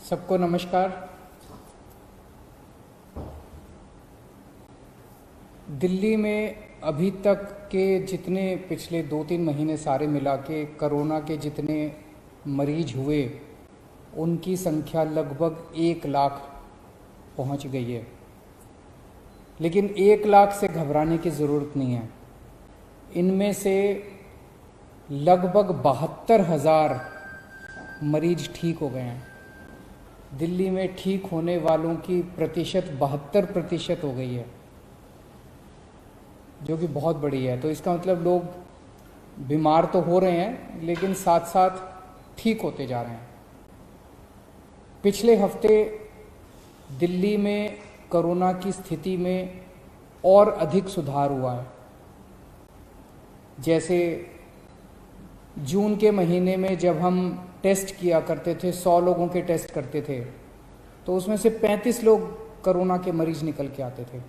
सबको नमस्कार। दिल्ली में अभी तक के जितने पिछले 2-3 महीने सारे मिला के कोरोना के जितने मरीज हुए उनकी संख्या लगभग 1 लाख पहुंच गई है। लेकिन 1 लाख से घबराने की ज़रूरत नहीं है। इनमें से लगभग 72,000 मरीज ठीक हो गए हैं। दिल्ली में ठीक होने वालों की प्रतिशत 72% हो गई है, जो कि बहुत बड़ी है। तो इसका मतलब लोग बीमार तो हो रहे हैं लेकिन साथ साथ ठीक होते जा रहे हैं। पिछले हफ्ते दिल्ली में कोरोना की स्थिति में और अधिक सुधार हुआ है। जैसे जून के महीने में जब हम टेस्ट किया करते थे, 100 लोगों के टेस्ट करते थे, तो उसमें से 35 लोग कोरोना के मरीज निकल के आते थे।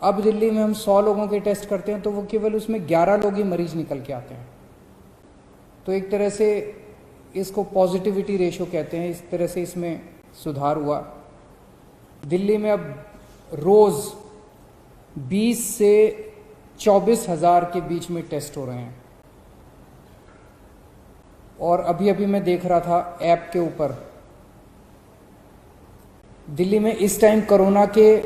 अब दिल्ली में हम 100 लोगों के टेस्ट करते हैं तो वो केवल उसमें 11 लोग ही मरीज निकल के आते हैं। तो एक तरह से इसको पॉजिटिविटी रेशो कहते हैं। इस तरह से इसमें सुधार हुआ। दिल्ली में अब रोज़ 20 से 24,000 के बीच में टेस्ट हो रहे हैं। और अभी अभी मैं देख रहा था ऐप के ऊपर, दिल्ली में इस टाइम कोरोना के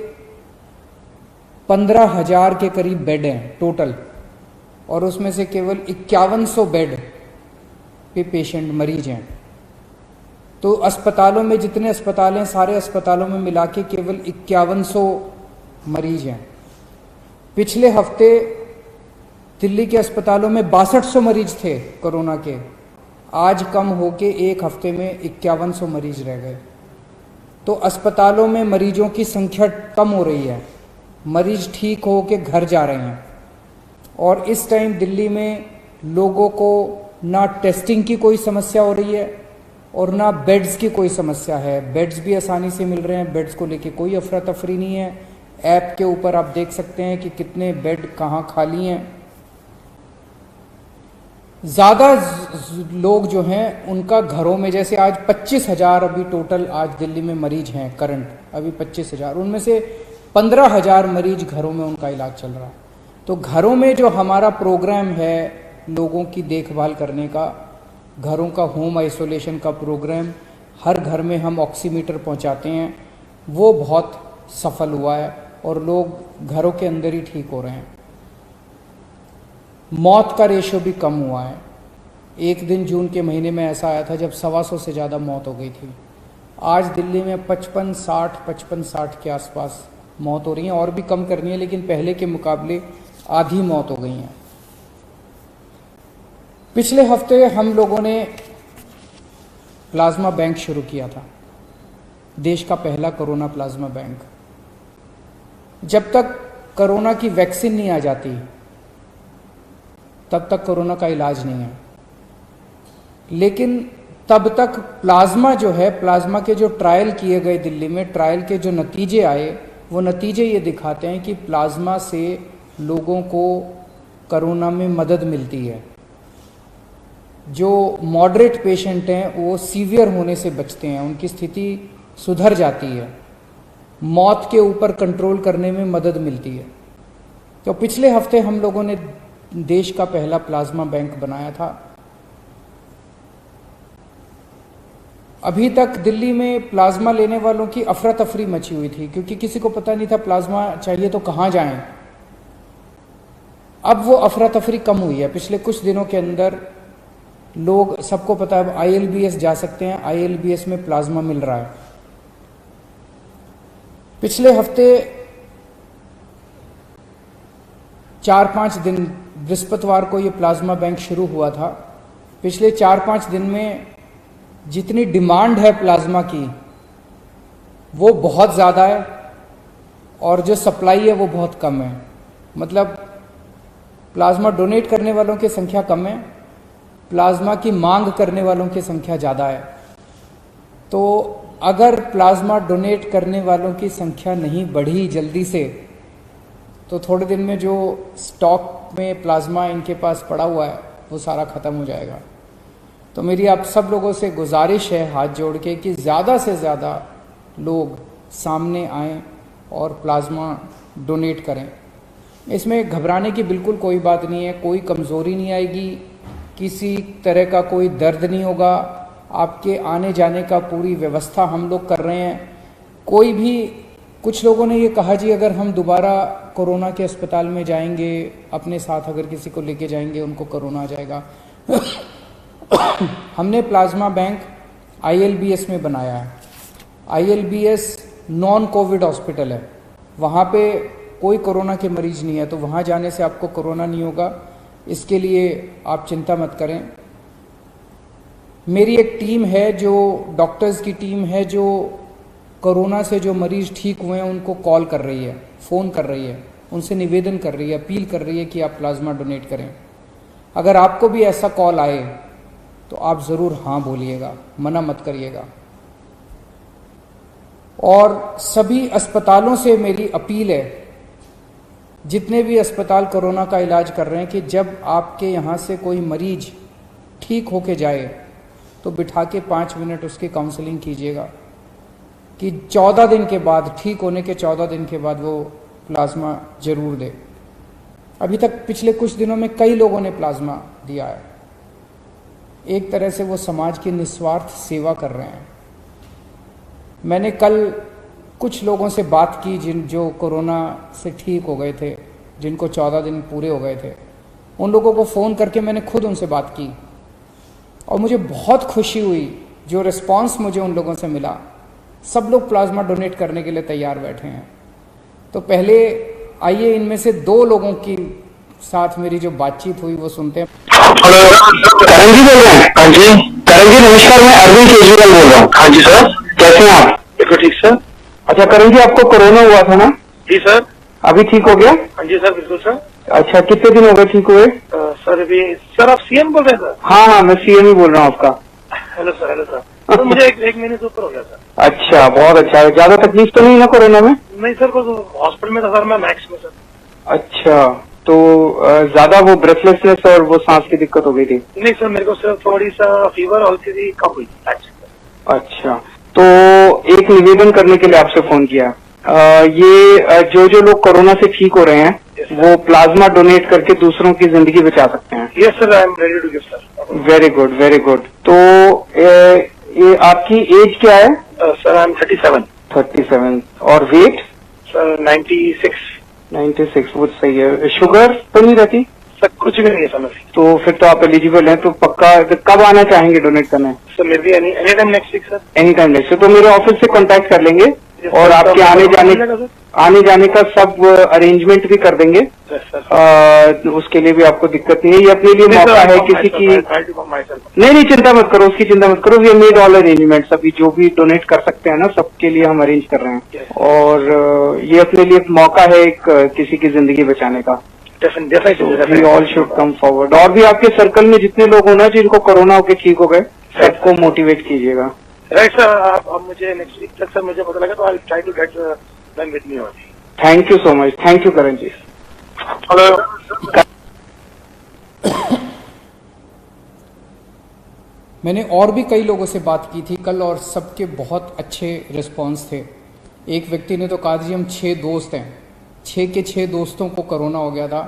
15,000 के करीब बेड हैं टोटल, और उसमें से केवल 5100 बेड पे पेशेंट मरीज हैं। तो अस्पतालों में जितने अस्पताल हैं, सारे अस्पतालों में मिला के केवल 5100 मरीज हैं। पिछले हफ्ते दिल्ली के अस्पतालों में 6200 मरीज थे कोरोना के। आज कम होके एक हफ्ते में 5100 मरीज रह गए। तो अस्पतालों में मरीजों की संख्या कम हो रही है, मरीज ठीक हो के घर जा रहे हैं। और इस टाइम दिल्ली में लोगों को ना टेस्टिंग की कोई समस्या हो रही है और ना बेड्स की कोई समस्या है। बेड्स भी आसानी से मिल रहे हैं, बेड्स को लेके कोई अफरा तफरी नहीं है। ऐप के ऊपर आप देख सकते हैं कि कितने बेड कहाँ खाली हैं। ज़्यादा लोग जो हैं उनका घरों में, जैसे आज 25,000 अभी टोटल आज दिल्ली में मरीज हैं करंट, अभी 25,000, उनमें से 15,000 मरीज घरों में उनका इलाज चल रहा है। तो घरों में जो हमारा प्रोग्राम है लोगों की देखभाल करने का, घरों का होम आइसोलेशन का प्रोग्राम, हर घर में हम ऑक्सीमीटर पहुंचाते हैं, वो बहुत सफल हुआ है और लोग घरों के अंदर ही ठीक हो रहे हैं। मौत का रेशो भी कम हुआ है। एक दिन जून के महीने में ऐसा आया था जब 125 से ज़्यादा मौत हो गई थी। आज दिल्ली में 55-60 के आसपास मौत हो रही है, और भी कम करनी है लेकिन पहले के मुकाबले आधी मौत हो गई हैं। पिछले हफ्ते हम लोगों ने प्लाज्मा बैंक शुरू किया था, देश का पहला कोरोना प्लाज्मा बैंक। जब तक कोरोना की वैक्सीन नहीं आ जाती तब तक कोरोना का इलाज नहीं है। लेकिन तब तक प्लाज्मा जो है, प्लाज्मा के जो ट्रायल किए गए दिल्ली में, ट्रायल के जो नतीजे आए, वो नतीजे ये दिखाते हैं कि प्लाज्मा से लोगों को कोरोना में मदद मिलती है। जो मॉडरेट पेशेंट हैं वो सीवियर होने से बचते हैं, उनकी स्थिति सुधर जाती है, मौत के ऊपर कंट्रोल करने में मदद मिलती है। तो पिछले हफ्ते हम लोगों ने देश का पहला प्लाज्मा बैंक बनाया था। अभी तक दिल्ली में प्लाज्मा लेने वालों की अफरा तफरी मची हुई थी, क्योंकि किसी को पता नहीं था प्लाज्मा चाहिए तो कहाँ जाएं। अब वो अफरा तफरी कम हुई है। पिछले कुछ दिनों के अंदर लोग, सबको पता है, ILBS जा सकते हैं, ILBS में प्लाज्मा मिल रहा है। पिछले हफ्ते 4-5 दिन, बृहस्पतिवार को ये प्लाज्मा बैंक शुरू हुआ था। पिछले 4-5 दिन में जितनी डिमांड है प्लाज्मा की वो बहुत ज़्यादा है, और जो सप्लाई है वो बहुत कम है। मतलब प्लाज्मा डोनेट करने वालों की संख्या कम है, प्लाज्मा की मांग करने वालों की संख्या ज़्यादा है। तो अगर प्लाज्मा डोनेट करने वालों की संख्या नहीं बढ़ी जल्दी से, तो थोड़े दिन में जो स्टॉक में प्लाज्मा इनके पास पड़ा हुआ है वो सारा ख़त्म हो जाएगा। तो मेरी आप सब लोगों से गुजारिश है हाथ जोड़ के कि ज़्यादा से ज़्यादा लोग सामने आएं और प्लाज्मा डोनेट करें। इसमें घबराने की बिल्कुल कोई बात नहीं है, कोई कमज़ोरी नहीं आएगी, किसी तरह का कोई दर्द नहीं होगा। आपके आने जाने का पूरी व्यवस्था हम लोग कर रहे हैं। कोई भी, कुछ लोगों ने ये कहा जी अगर हम दोबारा कोरोना के अस्पताल में जाएंगे, अपने साथ अगर किसी को लेके जाएंगे उनको कोरोना आ जाएगा। हमने प्लाज्मा बैंक ILBS में बनाया है। ILBS नॉन कोविड हॉस्पिटल है, वहाँ पे कोई कोरोना के मरीज नहीं है, तो वहाँ जाने से आपको कोरोना नहीं होगा, इसके लिए आप चिंता मत करें। मेरी एक टीम है, जो डॉक्टर्स की टीम है, जो कोरोना से जो मरीज ठीक हुए हैं उनको कॉल कर रही है, फ़ोन कर रही है, उनसे निवेदन कर रही है, अपील कर रही है कि आप प्लाज्मा डोनेट करें। अगर आपको भी ऐसा कॉल आए तो आप ज़रूर हाँ बोलिएगा, मना मत करिएगा। और सभी अस्पतालों से मेरी अपील है, जितने भी अस्पताल कोरोना का इलाज कर रहे हैं, कि जब आपके यहाँ से कोई मरीज ठीक होके जाए तो बिठा के 5 मिनट उसकी काउंसलिंग कीजिएगा कि 14 दिन के बाद, ठीक होने के 14 दिन के बाद वो प्लाज्मा जरूर दे। अभी तक पिछले कुछ दिनों में कई लोगों ने प्लाज्मा दिया है। एक तरह से वो समाज की निस्वार्थ सेवा कर रहे हैं। मैंने कल कुछ लोगों से बात की जो कोरोना से ठीक हो गए थे, जिनको 14 दिन पूरे हो गए थे, उन लोगों को फ़ोन करके मैंने खुद उनसे बात की और मुझे बहुत खुशी हुई जो रिस्पांस मुझे उन लोगों से मिला। सब लोग प्लाज्मा डोनेट करने के लिए तैयार बैठे हैं। तो पहले आइए इनमें से 2 लोगों की साथ मेरी जो बातचीत हुई वो सुनते हैं। करण जी बोल रहे हैं? हाँ जी। करण जी नमस्कार, मैं अरविंद केजरीवाल बोल रहा हूँ। हाँ जी सर, कैसे हैं आप? बिल्कुल ठीक सर। अच्छा करण जी, आपको कोरोना हुआ था ना? जी सर। अभी ठीक हो गया? हाँ जी सर, बिल्कुल सर। अच्छा, कितने दिन हो गए ठीक हुए? सर अभी, सर आप CM बोल रहे हैं सर? हाँ, मैं CM ही बोल रहा हूँ आपका। Hello sir. Hello sir. तो मुझे एक महीने से ऊपर हो गया सर। अच्छा, बहुत अच्छा। ज्यादा तकलीफ तो नहीं ना कोरोना में? नहीं सर, हॉस्पिटल में था सर, मैं मैक्स में सर। अच्छा, तो ज्यादा वो ब्रेथलेसनेस और वो सांस की दिक्कत हो गई थी? नहीं सर, मेरे को सिर्फ थोड़ी सा फीवर और हल्की कम हुई। अच्छा, तो एक निवेदन करने के लिए आपसे फोन किया। ये जो लोग कोरोना से ठीक हो रहे हैं वो प्लाज्मा डोनेट करके दूसरों की जिंदगी बचा सकते हैं। Yes sir, I am ready to give sir. Very good, very good. तो ये आपकी एज क्या है? Sir I am 37। 37। और वेट? सर 96। 96, वो सही है। शुगर तो नहीं रहती? सर कुछ भी नहीं है सर। तो फिर तो आप एलिजिबल हैं। तो पक्का कब आना चाहेंगे डोनेट करने? Sir maybe any time next week sir. Any time next. तो मेरे ऑफिस से कांटेक्ट कर लेंगे और आपके आने जाने का सब अरेंजमेंट भी कर देंगे। उसके लिए भी आपको दिक्कत नहीं है। ये अपने लिए मौका है किसी की। नहीं, चिंता मत करो, उसकी चिंता मत करो। We made all arrangement. अभी जो भी डोनेट कर सकते हैं ना, सबके लिए हम अरेंज कर रहे हैं। और ये अपने लिए मौका है एक किसी की जिंदगी बचाने का। We all should come forward. और भी आपके सर्कल में जितने लोग हो ना जिनको कोरोना होके ठीक हो गए, सबको मोटिवेट कीजिएगा। Right sir. अब मुझे नेक्स्ट वीक तक सर मुझे पता लगा तो I try to get them with me only. Thank you so much. Thank you Karan ji. Hello. मैंने और भी कई लोगों से बात की थी कल और सबके बहुत अच्छे रिस्पांस थे। एक व्यक्ति ने तो कहा जी हम 6 दोस्त हैं, 6 के 6 दोस्तों को कोरोना हो गया था,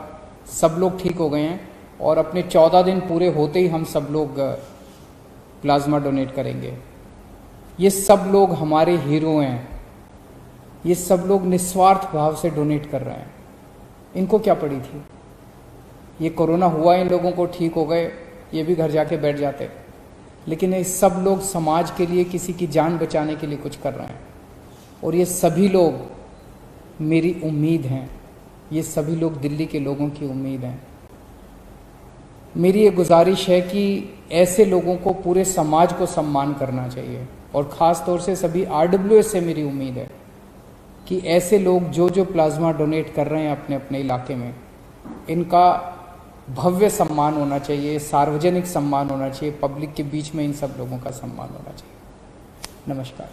सब लोग ठीक हो गए हैं और अपने 14 दिन पूरे होते ही हम सब लोग प्लाज्मा डोनेट करेंगे। ये सब लोग हमारे हीरो हैं। ये सब लोग निस्वार्थ भाव से डोनेट कर रहे हैं। इनको क्या पड़ी थी? ये कोरोना हुआ, इन लोगों को ठीक हो गए, ये भी घर जाके बैठ जाते। लेकिन ये सब लोग समाज के लिए, किसी की जान बचाने के लिए कुछ कर रहे हैं। और ये सभी लोग मेरी उम्मीद हैं, ये सभी लोग दिल्ली के लोगों की उम्मीद हैं। मेरी ये गुजारिश है कि ऐसे लोगों को पूरे समाज को सम्मान करना चाहिए और ख़ास तौर से सभी RWS से मेरी उम्मीद है कि ऐसे लोग जो प्लाज्मा डोनेट कर रहे हैं अपने अपने इलाके में, इनका भव्य सम्मान होना चाहिए, सार्वजनिक सम्मान होना चाहिए, पब्लिक के बीच में इन सब लोगों का सम्मान होना चाहिए। नमस्कार।